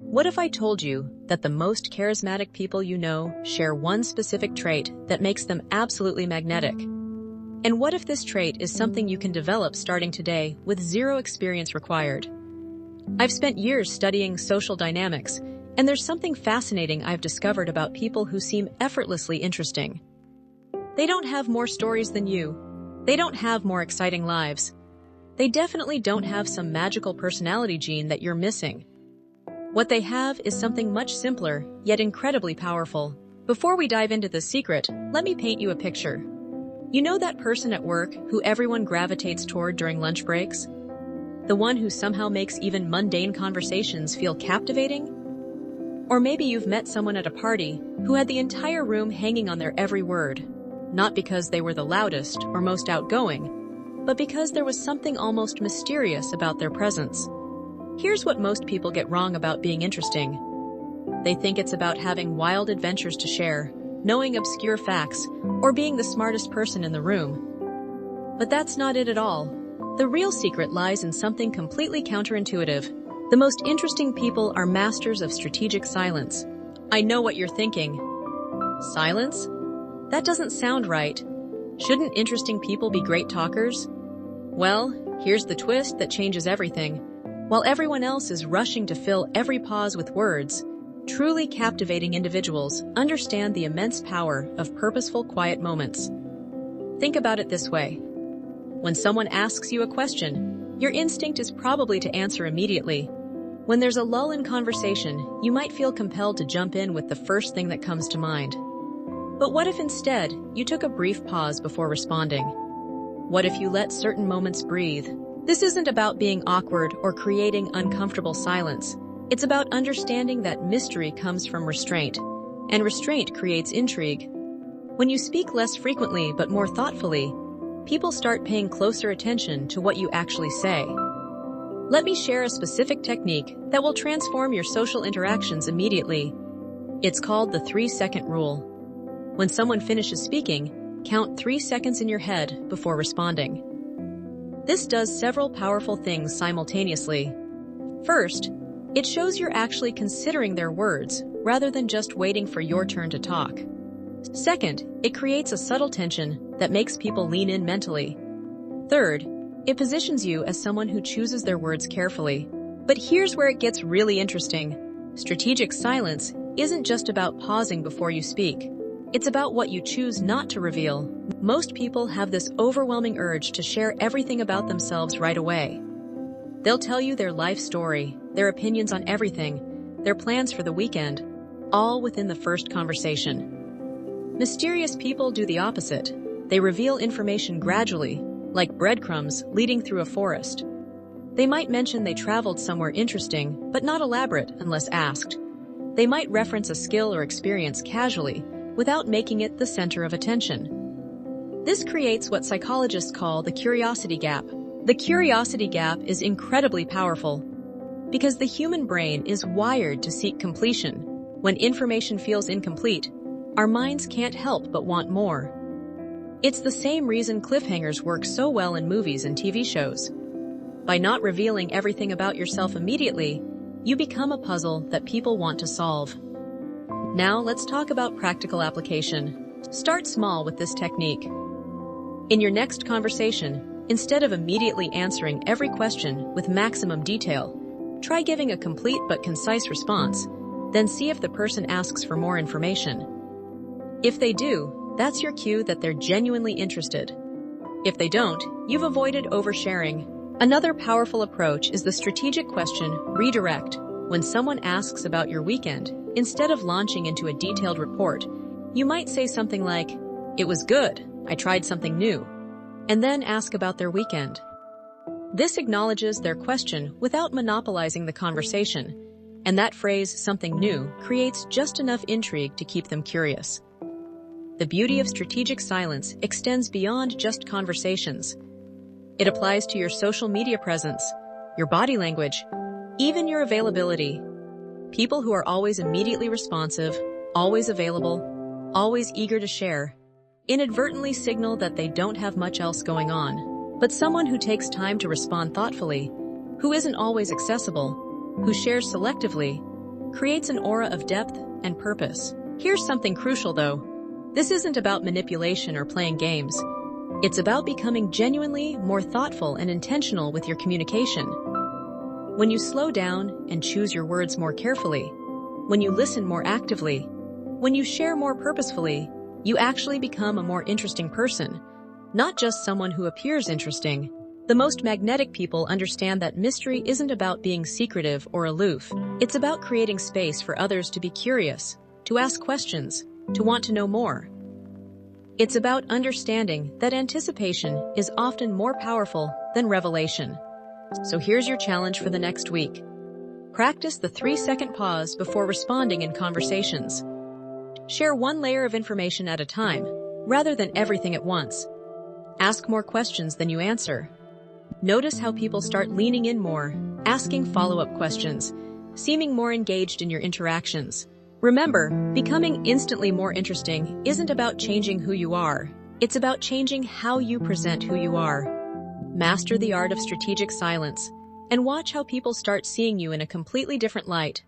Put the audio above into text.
What if I told you that the most charismatic people you know share one specific trait that makes them absolutely magnetic? And what if this trait is something you can develop starting today with zero experience required? I've spent years studying social dynamics, and there's something fascinating I've discovered about people who seem effortlessly interesting. They don't have more stories than you. They don't have more exciting lives. They definitely don't have some magical personality gene that you're missing. What they have is something much simpler, yet incredibly powerful. Before we dive into the secret, let me paint you a picture. You know that person at work who everyone gravitates toward during lunch breaks? The one who somehow makes even mundane conversations feel captivating? Or maybe you've met someone at a party who had the entire room hanging on their every word, not because they were the loudest or most outgoing, but because there was something almost mysterious about their presence. Here's what most people get wrong about being interesting. They think it's about having wild adventures to share, knowing obscure facts, or being the smartest person in the room. But that's not it at all. The real secret lies in something completely counterintuitive. The most interesting people are masters of strategic silence. I know what you're thinking. Silence? That doesn't sound right. Shouldn't interesting people be great talkers? Well, here's the twist that changes everything. While everyone else is rushing to fill every pause with words, truly captivating individuals understand the immense power of purposeful, quiet moments. Think about it this way. When someone asks you a question, your instinct is probably to answer immediately. When there's a lull in conversation, you might feel compelled to jump in with the first thing that comes to mind. But what if instead you took a brief pause before responding? What if you let certain moments breathe? This isn't about being awkward or creating uncomfortable silence. It's about understanding that mystery comes from restraint, and restraint creates intrigue. When you speak less frequently but more thoughtfully, people start paying closer attention to what you actually say. Let me share a specific technique that will transform your social interactions immediately. It's called the 3-second rule. When someone finishes speaking, count 3 seconds in your head before responding. This does several powerful things simultaneously. First, it shows you're actually considering their words rather than just waiting for your turn to talk. Second, it creates a subtle tension that makes people lean in mentally. Third, it positions you as someone who chooses their words carefully. But here's where it gets really interesting. Strategic silence isn't just about pausing before you speak. It's about what you choose not to reveal. Most people have this overwhelming urge to share everything about themselves right away. They'll tell you their life story, their opinions on everything, their plans for the weekend, all within the first conversation. Mysterious people do the opposite. They reveal information gradually, like breadcrumbs leading through a forest. They might mention they traveled somewhere interesting, but not elaborate unless asked. They might reference a skill or experience casually, without making it the center of attention. This creates what psychologists call the curiosity gap. The curiosity gap is incredibly powerful because the human brain is wired to seek completion. When information feels incomplete, our minds can't help but want more. It's the same reason cliffhangers work so well in movies and TV shows. By not revealing everything about yourself immediately, you become a puzzle that people want to solve. Now let's talk about practical application. Start small with this technique. In your next conversation, instead of immediately answering every question with maximum detail, try giving a complete but concise response, then see if the person asks for more information. If they do, that's your cue that they're genuinely interested. If they don't, you've avoided oversharing. Another powerful approach is the strategic question redirect. When someone asks about your weekend, instead of launching into a detailed report, you might say something like, "It was good, I tried something new," and then ask about their weekend. This acknowledges their question without monopolizing the conversation, and that phrase, "something new," creates just enough intrigue to keep them curious. The beauty of strategic silence extends beyond just conversations. It applies to your social media presence, your body language, even your availability. People who are always immediately responsive, always available, always eager to share, inadvertently signal that they don't have much else going on. But someone who takes time to respond thoughtfully, who isn't always accessible, who shares selectively, creates an aura of depth and purpose. Here's something crucial though. This isn't about manipulation or playing games. It's about becoming genuinely more thoughtful and intentional with your communication. When you slow down and choose your words more carefully, when you listen more actively, when you share more purposefully, you actually become a more interesting person, not just someone who appears interesting. The most magnetic people understand that mystery isn't about being secretive or aloof. It's about creating space for others to be curious, to ask questions, to want to know more. It's about understanding that anticipation is often more powerful than revelation. So here's your challenge for the next week. Practice the 3-second pause before responding in conversations. Share one layer of information at a time, rather than everything at once. Ask more questions than you answer. Notice how people start leaning in more, asking follow-up questions, seeming more engaged in your interactions. Remember, becoming instantly more interesting isn't about changing who you are. It's about changing how you present who you are. Master the art of strategic silence, and watch how people start seeing you in a completely different light.